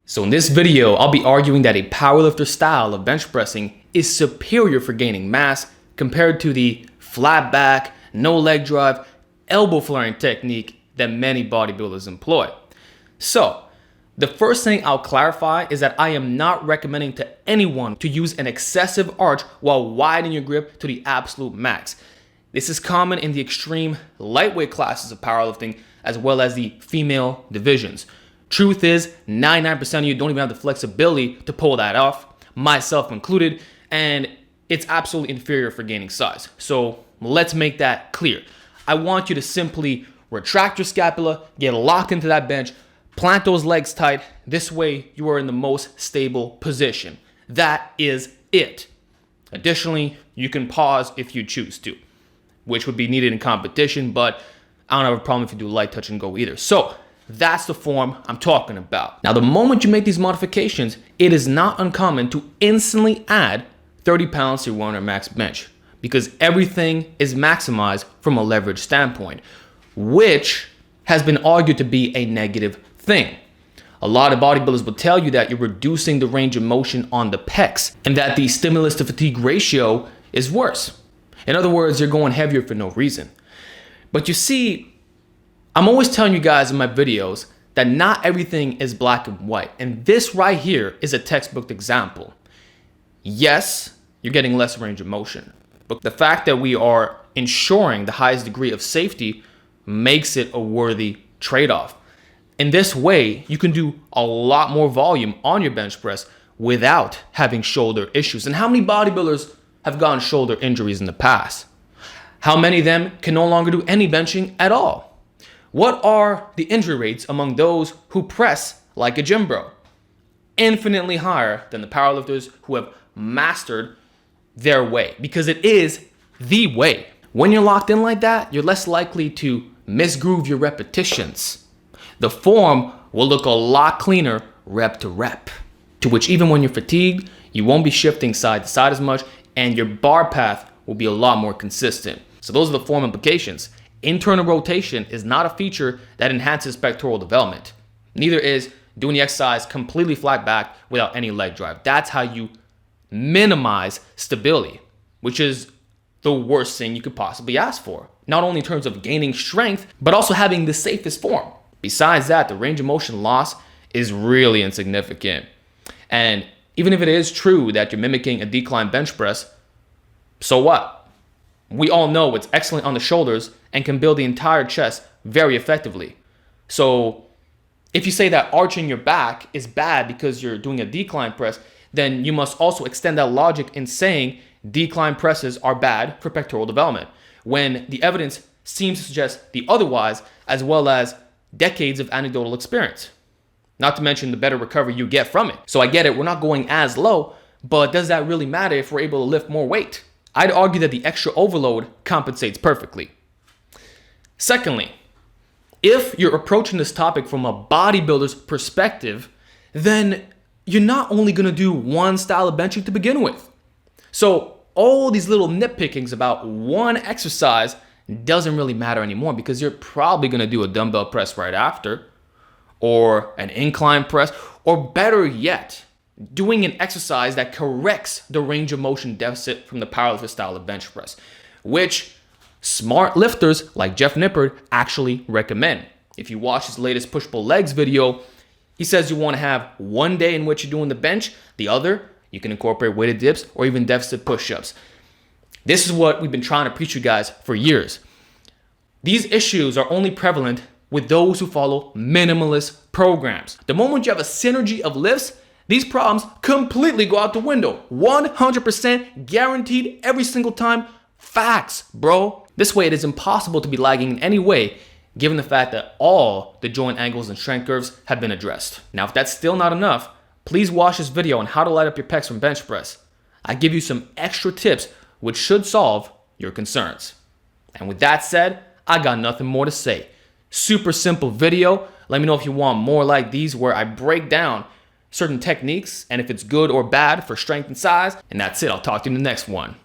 So in this video, I'll be arguing that a powerlifter style of bench pressing is superior for gaining mass compared to the flat back, no leg drive, elbow flaring technique that many bodybuilders employ. So the first thing I'll clarify is that I am not recommending to anyone to use an excessive arch while widening your grip to the absolute max. This is common in the extreme lightweight classes of powerlifting as well as the female divisions. Truth is, 99% of you don't even have the flexibility to pull that off, myself included, and it's absolutely inferior for gaining size. So let's make that clear. I want you to simply retract your scapula, get locked into that bench, plant those legs tight. This way you are in the most stable position. That is it. Additionally, you can pause if you choose to, which would be needed in competition, but I don't have a problem if you do light touch and go either. So that's the form I'm talking about. Now, the moment you make these modifications, it is not uncommon to instantly add 30 pounds to your 100 max bench because everything is maximized from a leverage standpoint, which has been argued to be a negative thing. A lot of bodybuilders will tell you that you're reducing the range of motion on the pecs and that the stimulus to fatigue ratio is worse. In other words, you're going heavier for no reason. But you see, I'm always telling you guys in my videos that not everything is black and white. And this right here is a textbook example. Yes, you're getting less range of motion, but the fact that we are ensuring the highest degree of safety makes it a worthy trade-off. In this way, you can do a lot more volume on your bench press without having shoulder issues. And how many bodybuilders have gotten shoulder injuries in the past? How many of them can no longer do any benching at all? What are the injury rates among those who press like a gym bro? Infinitely higher than the powerlifters who have mastered their way, because it is the way. When you're locked in like that, you're less likely to misgroove your repetitions. The form will look a lot cleaner rep to rep, to which even when you're fatigued, you won't be shifting side to side as much, and your bar path will be a lot more consistent. So those are the form implications. Internal rotation is not a feature that enhances pectoral development. Neither is doing the exercise completely flat back without any leg drive. That's how you minimize stability, which is the worst thing you could possibly ask for. Not only in terms of gaining strength, but also having the safest form. Besides that, the range of motion loss is really insignificant. And even if it is true that you're mimicking a decline bench press, so what? We all know it's excellent on the shoulders and can build the entire chest very effectively. So if you say that arching your back is bad because you're doing a decline press, then you must also extend that logic in saying decline presses are bad for pectoral development, when the evidence seems to suggest the otherwise, as well as decades of anecdotal experience. Not to mention the better recovery you get from it. So I get it, we're not going as low, but does that really matter if we're able to lift more weight? I'd argue that the extra overload compensates perfectly. Secondly, if you're approaching this topic from a bodybuilder's perspective, then you're not only going to do one style of benching to begin with. So all these little nitpickings about one exercise doesn't really matter anymore because you're probably going to do a dumbbell press right after, or an incline press, or better yet, doing an exercise that corrects the range of motion deficit from the powerlifter style of bench press, which smart lifters like Jeff Nippard actually recommend. If you watch his latest push-pull legs video, he says you want to have one day in which you're doing the bench, the other, you can incorporate weighted dips or even deficit push-ups. This is what we've been trying to preach you guys for years. These issues are only prevalent with those who follow minimalist programs. The moment you have a synergy of lifts, these problems completely go out the window. 100% guaranteed every single time. Facts, bro. This way, it is impossible to be lagging in any way, given the fact that all the joint angles and strength curves have been addressed. Now, if that's still not enough, please watch this video on how to light up your pecs from bench press. I give you some extra tips which should solve your concerns. And with that said, I got nothing more to say. Super simple video. Let me know if you want more like these where I break down certain techniques and if it's good or bad for strength and size. And that's it. I'll talk to you in the next one.